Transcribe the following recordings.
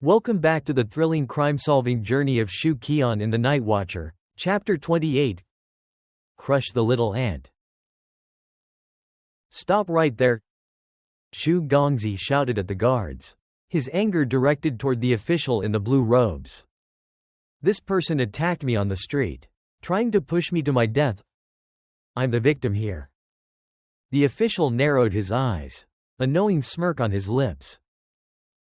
Welcome back to the thrilling crime-solving journey of Xu Qi'an in the Nightwatcher, Chapter 28. Crush the Little Ant. Stop right there! Xu Gongzi shouted at the guards, his anger directed toward the official in the blue robes. This person attacked me on the street, trying to push me to my death. I'm the victim here. The official narrowed his eyes, a knowing smirk on his lips.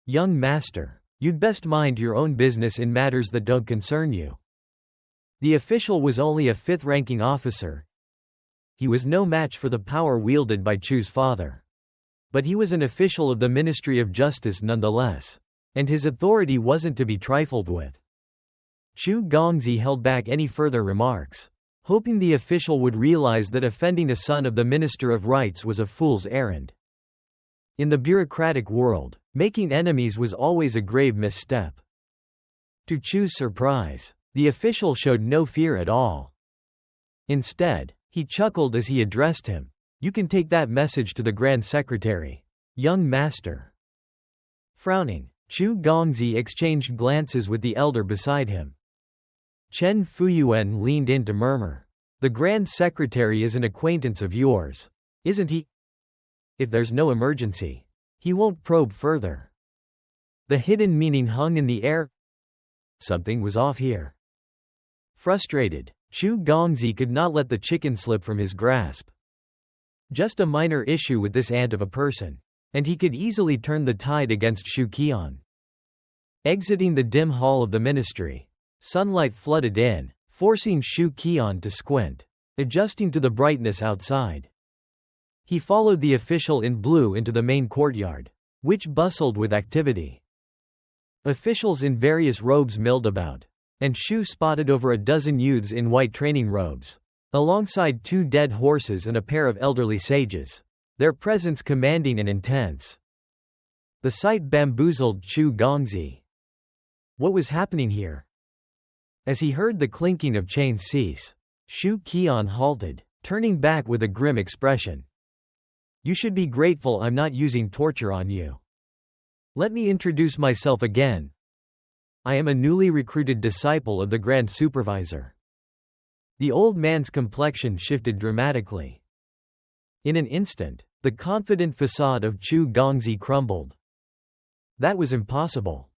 Young master, you'd best mind your own business in matters that don't concern you. The official was only a fifth-ranking officer. He was no match for the power wielded by Chu's father. But he was an official of the Ministry of Justice nonetheless, and his authority wasn't to be trifled with. Xu Gongzi held back any further remarks, hoping the official would realize that offending a son of the Minister of Rights was a fool's errand. In the bureaucratic world, making enemies was always a grave misstep. To Chu's surprise, the official showed no fear at all. Instead, he chuckled as he addressed him. You can take that message to the Grand Secretary, young master. Frowning, Xu Gongzi exchanged glances with the elder beside him. Chen Fuyuan leaned in to murmur. The Grand Secretary is an acquaintance of yours, isn't he? If there's no emergency, he won't probe further. The hidden meaning hung in the air. Something was off here. Frustrated, Xu Gongzi could not let the chicken slip from his grasp. Just a minor issue with this ant of a person, and he could easily turn the tide against Xu Qi'an. Exiting the dim hall of the ministry, sunlight flooded in, forcing Xu Qi'an to squint, adjusting to the brightness outside. He followed the official in blue into the main courtyard, which bustled with activity. Officials in various robes milled about, and Xu spotted over a dozen youths in white training robes, alongside two dead horses and a pair of elderly sages, their presence commanding and intense. The sight bamboozled Xu Gongzi. What was happening here? As he heard the clinking of chains cease, Xu Qi'an halted, turning back with a grim expression. You should be grateful I'm not using torture on you. Let me introduce myself again. I am a newly recruited disciple of the Grand Supervisor. The old man's complexion shifted dramatically. In an instant, the confident facade of Xu Gongzi crumbled. That was impossible.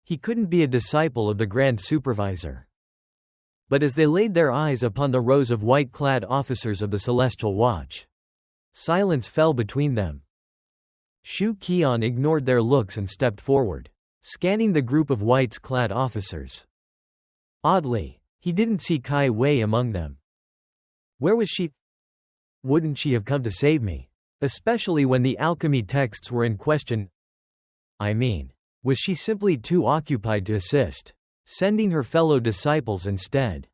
He couldn't be a disciple of the Grand Supervisor. But as they laid their eyes upon the rows of white-clad officers of the Celestial Watch, silence fell between them. Xu Qi'an ignored their looks and stepped forward, scanning the group of whites-clad officers. Oddly, he didn't see Kai Wei among them. Where was she? Wouldn't she have come to save me? Especially when the alchemy texts were in question? I mean, was she simply too occupied to assist, sending her fellow disciples instead?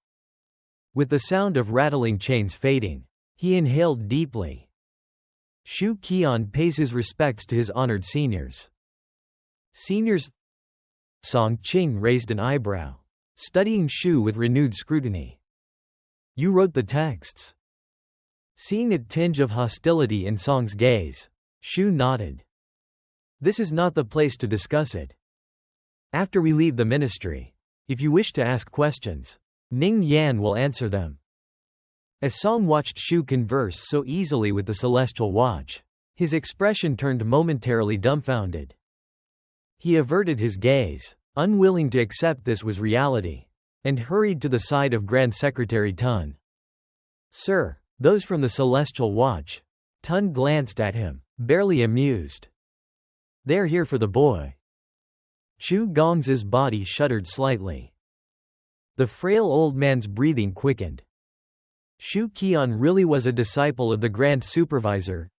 With the sound of rattling chains fading, he inhaled deeply. Xu Qi'an pays his respects to his honored seniors. Seniors? Song Qing raised an eyebrow, studying Xu with renewed scrutiny. You wrote the texts. Seeing a tinge of hostility in Song's gaze, Xu nodded. This is not the place to discuss it. After we leave the ministry, if you wish to ask questions, Ning Yan will answer them. As Song watched Xu converse so easily with the Celestial Watch, his expression turned momentarily dumbfounded. He averted his gaze, unwilling to accept this was reality, and hurried to the side of Grand Secretary Tun. Sir, those from the Celestial Watch. Tun glanced at him, barely amused. They're here for the boy. Xu Gongzi's body shuddered slightly. The frail old man's breathing quickened. Xu Qi'an really was a disciple of the Grand Supervisor.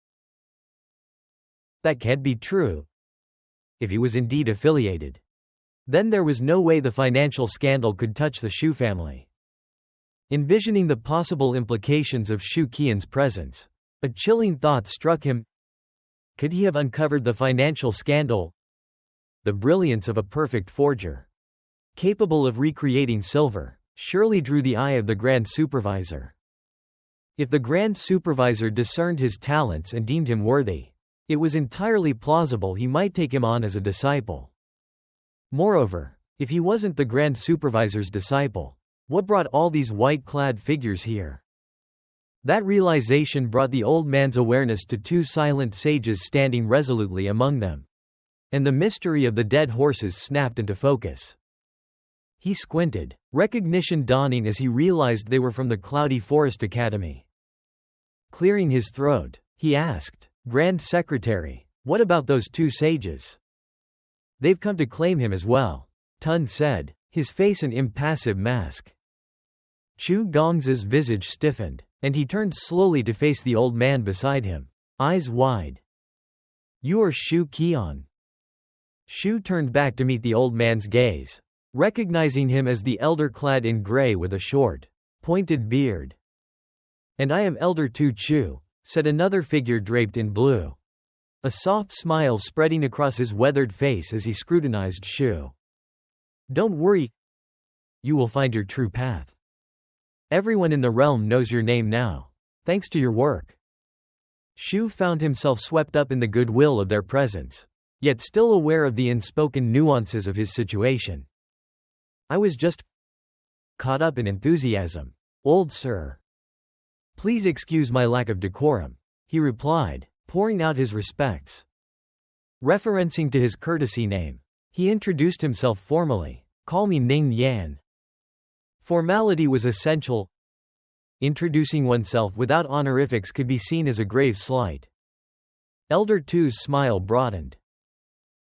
That can't be true. If he was indeed affiliated, then there was no way the financial scandal could touch the Xu family. Envisioning the possible implications of Xu Qi'an's presence, a chilling thought struck him. Could he have uncovered the financial scandal? The brilliance of a perfect forger, capable of recreating silver, surely drew the eye of the Grand Supervisor. If the Grand Supervisor discerned his talents and deemed him worthy, it was entirely plausible he might take him on as a disciple. Moreover, if he wasn't the Grand Supervisor's disciple, what brought all these white-clad figures here? That realization brought the old man's awareness to two silent sages standing resolutely among them. And the mystery of the dead horses snapped into focus. He squinted, recognition dawning as he realized they were from the Cloudy Forest Academy. Clearing his throat, he asked, "Grand Secretary, what about those two sages?" "They've come to claim him as well," Tun said, his face an impassive mask. Xu Gongzi's visage stiffened, and he turned slowly to face the old man beside him, eyes wide. "You are Xu Qi'an." Xu turned back to meet the old man's gaze, recognizing him as the elder clad in gray with a short, pointed beard. "And I am Elder Tu Chu," said another figure draped in blue. A soft smile spreading across his weathered face as he scrutinized Xu. "Don't worry. You will find your true path. Everyone in the realm knows your name now, thanks to your work." Xu found himself swept up in the goodwill of their presence, yet still aware of the unspoken nuances of his situation. "I was just caught up in enthusiasm, old sir. Please excuse my lack of decorum," he replied, pouring out his respects. Referencing to his courtesy name, he introduced himself formally, "Call me Ning Yan." Formality was essential. Introducing oneself without honorifics could be seen as a grave slight. Elder Tu's smile broadened.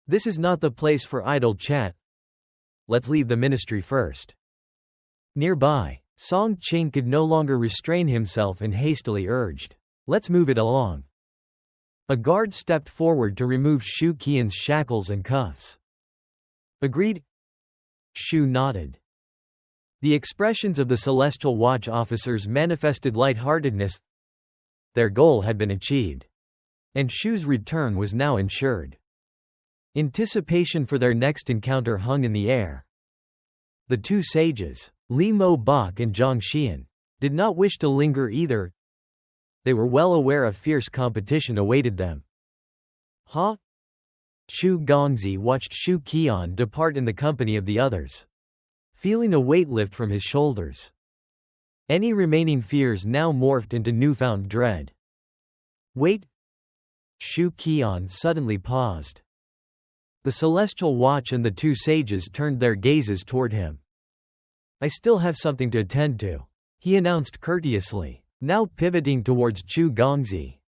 "This is not the place for idle chat. Let's leave the ministry first." Nearby, Song Qing could no longer restrain himself and hastily urged, "Let's move it along." A guard stepped forward to remove Xu Qi'an's shackles and cuffs. "Agreed?" Xu nodded. The expressions of the Celestial Watch officers manifested lightheartedness. Their goal had been achieved, and Xu's return was now ensured. Anticipation for their next encounter hung in the air. The two sages, Li Mo Bak and Zhang Xian, did not wish to linger either. They were well aware a fierce competition awaited them. "Ha?" Xu Gongzi watched Xu Qi'an depart in the company of the others, feeling a weight lift from his shoulders. Any remaining fears now morphed into newfound dread. "Wait!" Xu Qi'an suddenly paused. The Celestial Watch and the two sages turned their gazes toward him. "I still have something to attend to," he announced courteously, now pivoting towards Xu Gongzi.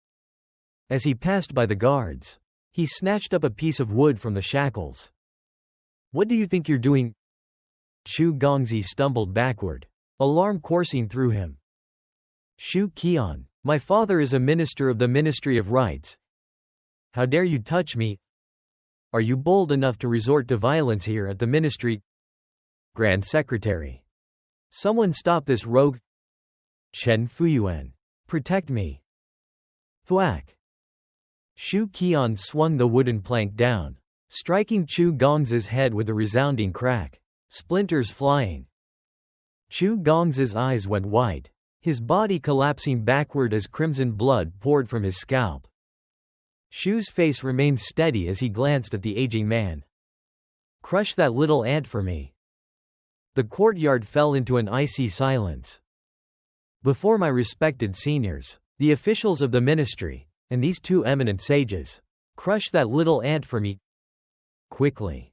As he passed by the guards, he snatched up a piece of wood from the shackles. "What do you think you're doing?" Xu Gongzi stumbled backward, alarm coursing through him. "Xu Qi'an, my father is a minister of the Ministry of Rights. How dare you touch me? Are you bold enough to resort to violence here at the ministry?" "Grand Secretary, someone stop this rogue. Chen Fuyuan, protect me." Thwack! Xu Qi'an swung the wooden plank down, striking Xu Gongzi's head with a resounding crack, splinters flying. Xu Gongzi's eyes went white, his body collapsing backward as crimson blood poured from his scalp. Xu's face remained steady as he glanced at the aging man. "Crush that little ant for me." The courtyard fell into an icy silence. Before my respected seniors, the officials of the ministry, and these two eminent sages, crush that little ant for me. Quickly.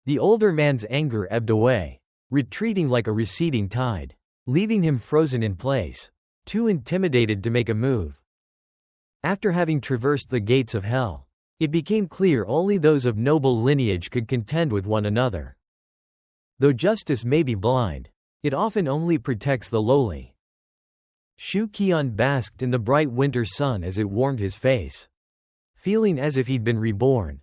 The older man's anger ebbed away, retreating like a receding tide, leaving him frozen in place, too intimidated to make a move. After having traversed the gates of hell, it became clear only those of noble lineage could contend with one another. Though justice may be blind, it often only protects the lowly. Xu Qi'an basked in the bright winter sun as it warmed his face, feeling as if he'd been reborn.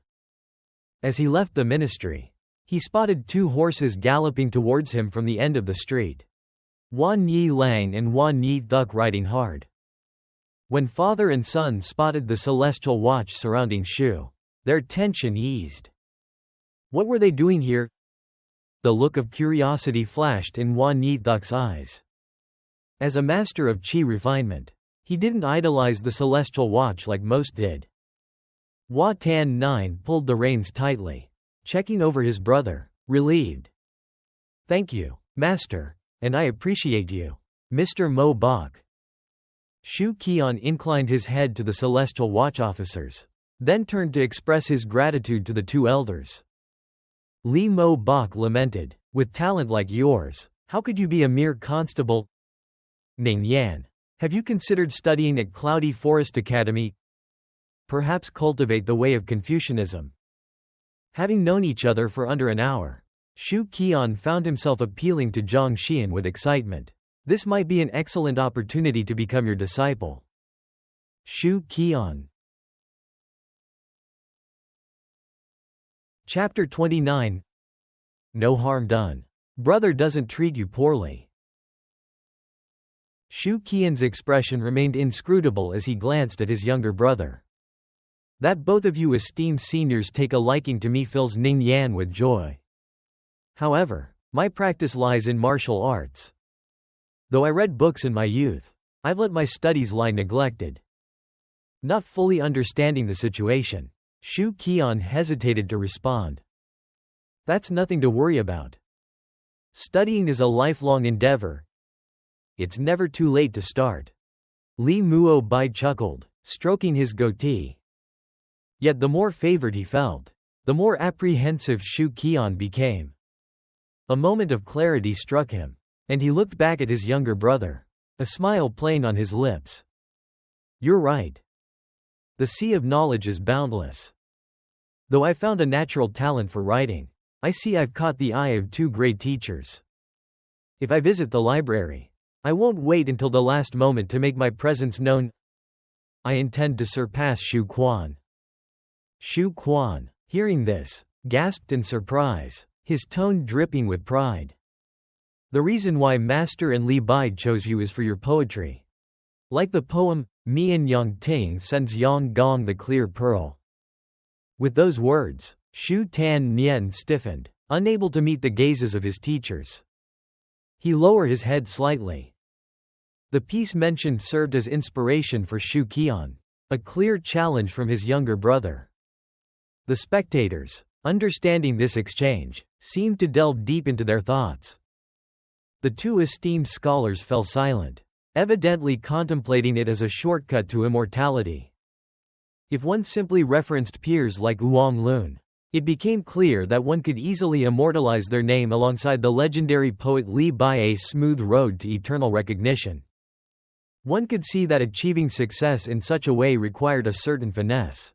As he left the ministry, he spotted two horses galloping towards him from the end of the street. Wan Yi Lang and Wan Yi Thuk riding hard. When father and son spotted the Celestial Watch surrounding Xu, their tension eased. What were they doing here? The look of curiosity flashed in Wan Yi Thuk's eyes. As a master of qi refinement, he didn't idolize the Celestial Watch like most did. Hua Tan 9 pulled the reins tightly, checking over his brother, relieved. Thank you, Master, and I appreciate you, Mr. Mo Bak. Xu Qi'an inclined his head to the celestial watch officers, then turned to express his gratitude to the two elders. Li Mo Bak lamented, with talent like yours, how could you be a mere constable? Ning Yan, have you considered studying at Cloudy Forest Academy? Perhaps cultivate the way of Confucianism. Having known each other for under an hour, Xu Qi'an found himself appealing to Zhang Xian with excitement. This might be an excellent opportunity to become your disciple. Xu Qi'an. Chapter 29. No harm done. Brother doesn't treat you poorly. Xu Qi'an's expression remained inscrutable as he glanced at his younger brother. That both of you esteemed seniors take a liking to me fills Ning Yan with joy. However, my practice lies in martial arts. Though I read books in my youth, I've let my studies lie neglected. Not fully understanding the situation, Xu Qi'an hesitated to respond. That's nothing to worry about. Studying is a lifelong endeavor. It's never too late to start. Li Muo Bai chuckled, stroking his goatee. Yet the more favored he felt, the more apprehensive Xu Qi'an became. A moment of clarity struck him, and he looked back at his younger brother, a smile playing on his lips. You're right. The sea of knowledge is boundless. Though I found a natural talent for writing, I see I've caught the eye of two great teachers. If I visit the library, I won't wait until the last moment to make my presence known. I intend to surpass Xu Qi'an. Xu Qi'an, hearing this, gasped in surprise, his tone dripping with pride. The reason why Master and Li Bai chose you is for your poetry. Like the poem, Mian Yang Ting sends Yang Gong the clear pearl. With those words, Xu Tan Nian stiffened, unable to meet the gazes of his teachers. He lowered his head slightly. The piece mentioned served as inspiration for Xu Qi'an, a clear challenge from his younger brother. The spectators, understanding this exchange, seemed to delve deep into their thoughts. The two esteemed scholars fell silent, evidently contemplating it as a shortcut to immortality. If one simply referenced peers like Wang Lun, it became clear that one could easily immortalize their name alongside the legendary poet Li Bai, a smooth road to eternal recognition. One could see that achieving success in such a way required a certain finesse.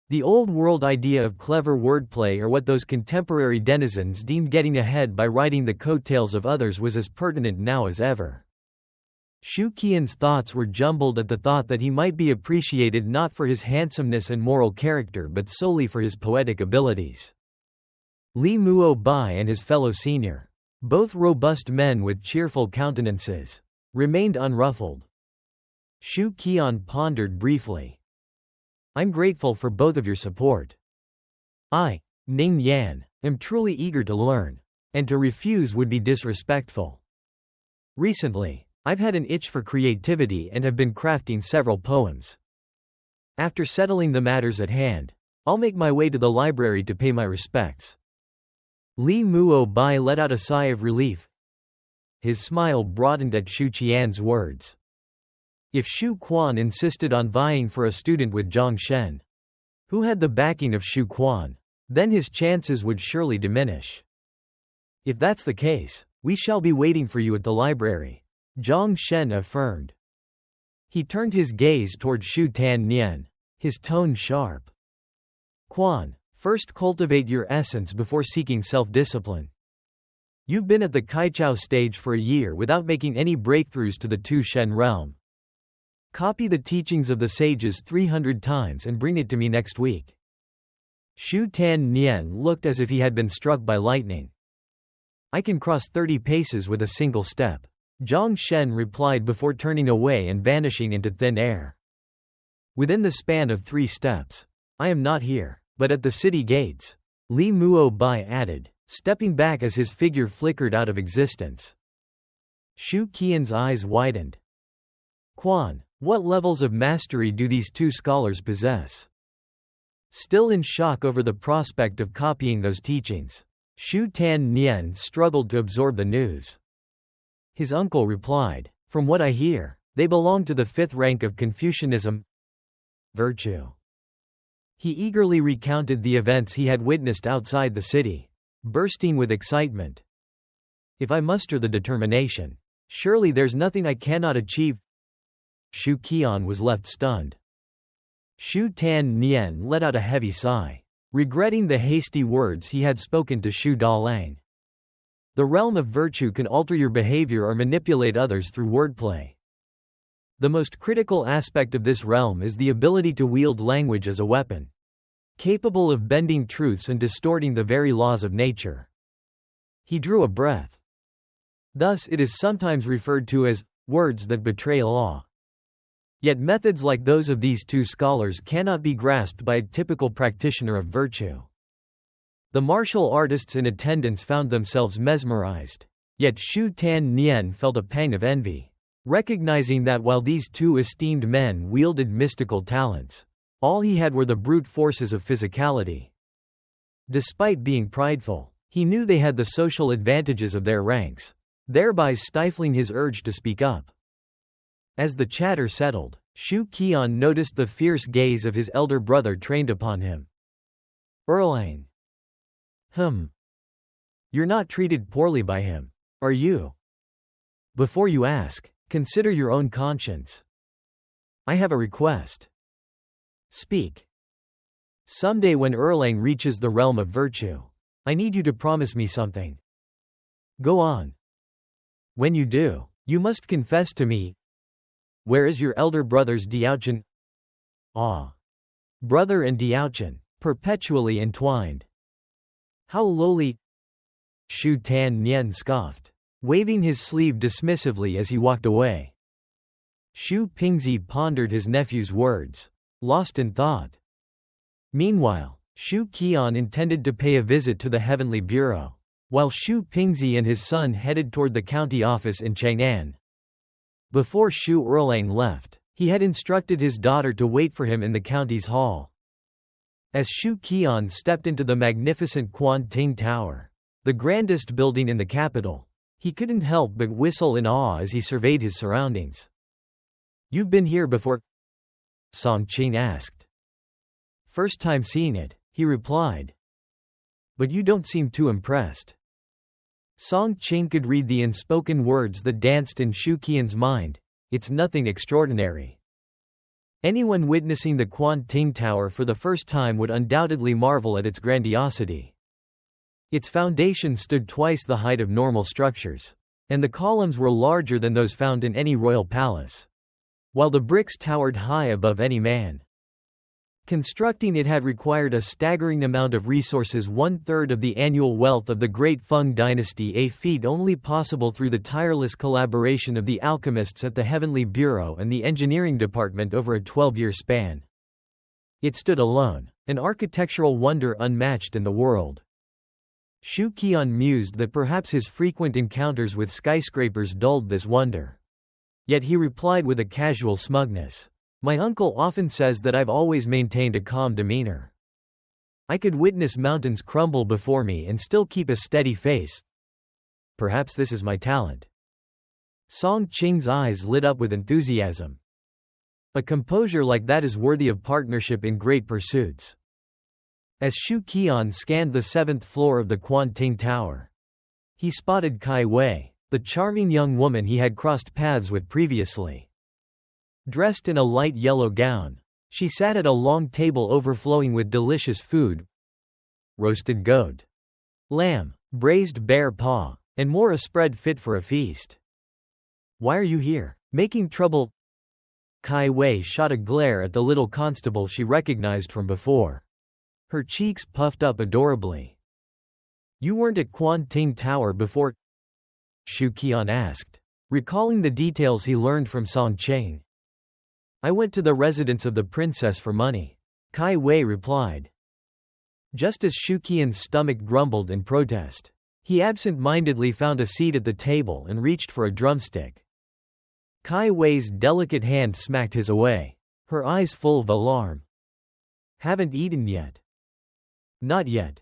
The old-world idea of clever wordplay or what those contemporary denizens deemed getting ahead by riding the coattails of others was as pertinent now as ever. Xu Qi'an's thoughts were jumbled at the thought that he might be appreciated not for his handsomeness and moral character but solely for his poetic abilities. Li Muo Bai and his fellow senior, both robust men with cheerful countenances, remained unruffled. Xu Qi'an pondered briefly. I'm grateful for both of your support. I, Ning Yan, am truly eager to learn, and to refuse would be disrespectful. Recently, I've had an itch for creativity and have been crafting several poems. After settling the matters at hand, I'll make my way to the library to pay my respects. Li Muo Bai let out a sigh of relief. His smile broadened at Xu Qi'an's words. If Xu Qi'an insisted on vying for a student with Zhang Shen, who had the backing of Xu Qi'an, then his chances would surely diminish. If that's the case, we shall be waiting for you at the library, Zhang Shen affirmed. He turned his gaze toward Xu Tan Nian, his tone sharp. Qi'an, first cultivate your essence before seeking self-discipline. You've been at the Kaichao stage for a year without making any breakthroughs to the Tu Shen realm. Copy the teachings of the sages 300 times and bring it to me next week. Xu Tan Nian looked as if he had been struck by lightning. I can cross 30 paces with a single step, Zhang Shen replied before turning away and vanishing into thin air. Within the span of 3 steps. I am not here, but at the city gates, Li Muo Bai added, stepping back as his figure flickered out of existence. Xu Qi'an's eyes widened. Qi'an, what levels of mastery do these two scholars possess? Still in shock over the prospect of copying those teachings, Xu Tian struggled to absorb the news. His uncle replied, "From what I hear, they belong to the 5th rank of Confucianism, virtue." He eagerly recounted the events he had witnessed outside the city, bursting with excitement. "If I muster the determination, surely there's nothing I cannot achieve." Xu Qi'an was left stunned. Xu Tian let out a heavy sigh, regretting the hasty words he had spoken to Xu Dalang. The realm of virtue can alter your behavior or manipulate others through wordplay. The most critical aspect of this realm is the ability to wield language as a weapon, capable of bending truths and distorting the very laws of nature. He drew a breath. Thus it is sometimes referred to as words that betray law. Yet methods like those of these two scholars cannot be grasped by a typical practitioner of virtue. The martial artists in attendance found themselves mesmerized. Yet Xu Tian felt a pang of envy, recognizing that while these two esteemed men wielded mystical talents, all he had were the brute forces of physicality. Despite being prideful, he knew they had the social advantages of their ranks, thereby stifling his urge to speak up. As the chatter settled, Xu Qi'an noticed the fierce gaze of his elder brother trained upon him. "Erlang. You're not treated poorly by him, are you? Before you ask, consider your own conscience. I have a request. Speak. Someday when Erlang reaches the realm of virtue, I need you to promise me something. Go on. When you do, you must confess to me. Where is your elder brother's Diaochen?" Brother and Diaochen, perpetually entwined. How lowly! Xu Tian scoffed, waving his sleeve dismissively as he walked away. Xu Pingzi pondered his nephew's words, lost in thought. Meanwhile, Xu Qi'an intended to pay a visit to the Heavenly Bureau, while Xu Pingzi and his son headed toward the county office in Chang'an. Before Xu Erlang left, he had instructed his daughter to wait for him in the county's hall. As Xu Qi'an stepped into the magnificent Quan Ting Tower, the grandest building in the capital, he couldn't help but whistle in awe as he surveyed his surroundings. "You've been here before?" Song Qing asked. "First time seeing it," he replied. "But you don't seem too impressed." Song Qing could read the unspoken words that danced in Xu Qi'an's mind. "It's nothing extraordinary." Anyone witnessing the Quan Ting Tower for the first time would undoubtedly marvel at its grandiosity. Its foundation stood twice the height of normal structures, and the columns were larger than those found in any royal palace, while the bricks towered high above any man. Constructing it had required a staggering amount of resources, 1/3 of the annual wealth of the Great Feng dynasty, a feat only possible through the tireless collaboration of the alchemists at the Heavenly Bureau and the engineering department over a 12-year span. It stood alone, an architectural wonder unmatched in the world. Xu Qi'an mused that perhaps his frequent encounters with skyscrapers dulled this wonder. Yet he replied with a casual smugness, "My uncle often says that I've always maintained a calm demeanor. I could witness mountains crumble before me and still keep a steady face. Perhaps this is my talent." Song Qing's eyes lit up with enthusiasm. A composure like that is worthy of partnership in great pursuits. As Xu Qi'an scanned the 7th floor of the Quan Ting Tower, he spotted Kai Wei, the charming young woman he had crossed paths with previously. Dressed in a light yellow gown, she sat at a long table overflowing with delicious food: roasted goat, lamb, braised bear paw, and more, a spread fit for a feast. "Why are you here? Making trouble?" Kai Wei shot a glare at the little constable she recognized from before. Her cheeks puffed up adorably. "You weren't at Quan Ting Tower before?" Xu Qi'an asked, recalling the details he learned from Song Qing. "I went to the residence of the princess for money," Kai Wei replied. Just as Xu Qi'an's stomach grumbled in protest, he absent-mindedly found a seat at the table and reached for a drumstick. Kai Wei's delicate hand smacked his away, her eyes full of alarm. Haven't eaten yet. Not yet.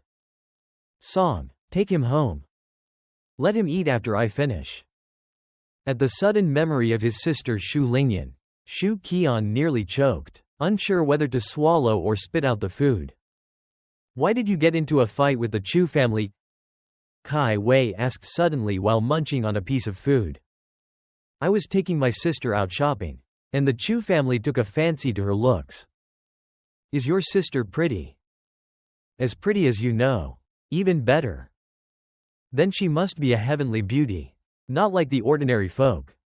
Song, take him home. Let him eat after I finish. At the sudden memory of his sister Xu Lingyan, Xu Qi'an nearly choked, unsure whether to swallow or spit out the food. Why did you get into a fight with the Chu family? Kai Wei asked suddenly while munching on a piece of food. I was taking my sister out shopping, and the Chu family took a fancy to her looks. Is your sister pretty? As pretty as you know. Even better. Then she must be a heavenly beauty. Not like the ordinary folk.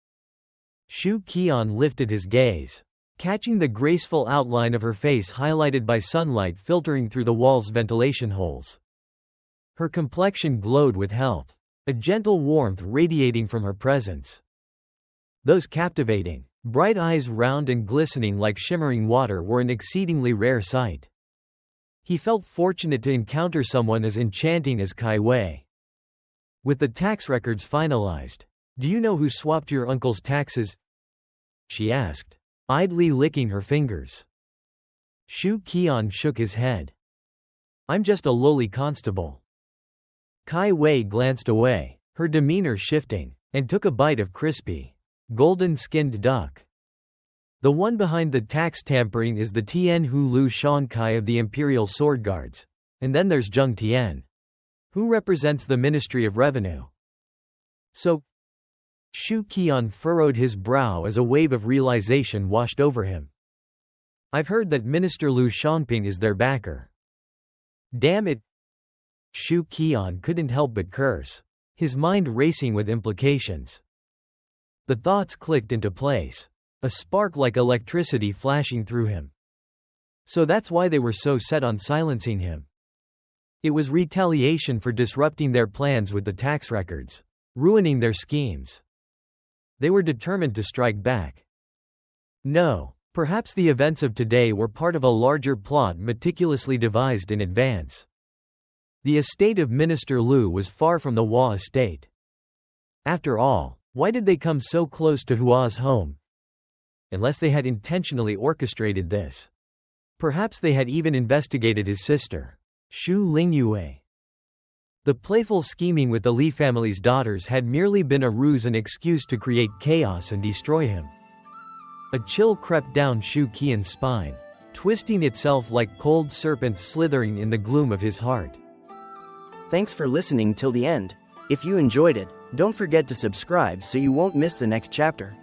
Xu Qi'an lifted his gaze, catching the graceful outline of her face highlighted by sunlight filtering through the wall's ventilation holes. Her complexion glowed with health, a gentle warmth radiating from her presence. Those captivating, bright eyes, round and glistening like shimmering water, were an exceedingly rare sight. He felt fortunate to encounter someone as enchanting as Kai Wei. With the tax records finalized, do you know who swapped your uncle's taxes? She asked, idly licking her fingers. Xu Qi'an shook his head. I'm just a lowly constable. Kai Wei glanced away, her demeanor shifting, and took a bite of crispy, golden-skinned duck. The one behind the tax tampering is the Tian Hu Lu Shankai of the Imperial Sword Guards, and then there's Zheng Tian, who represents the Ministry of Revenue. So, Xu Qi'an furrowed his brow as a wave of realization washed over him. I've heard that Minister Lu Shanping is their backer. Damn it! Xu Qi'an couldn't help but curse, his mind racing with implications. The thoughts clicked into place, a spark like electricity flashing through him. So that's why they were so set on silencing him. It was retaliation for disrupting their plans with the tax records, ruining their schemes. They were determined to strike back. No, perhaps the events of today were part of a larger plot meticulously devised in advance. The estate of Minister Lu was far from the Hua estate. After all, why did they come so close to Hua's home? Unless they had intentionally orchestrated this. Perhaps they had even investigated his sister, Xu Lingyue. The playful scheming with the Li family's daughters had merely been a ruse, an excuse to create chaos and destroy him. A chill crept down Xu Qi'an's spine, twisting itself like cold serpents slithering in the gloom of his heart. Thanks for listening till the end. If you enjoyed it, don't forget to subscribe so you won't miss the next chapter.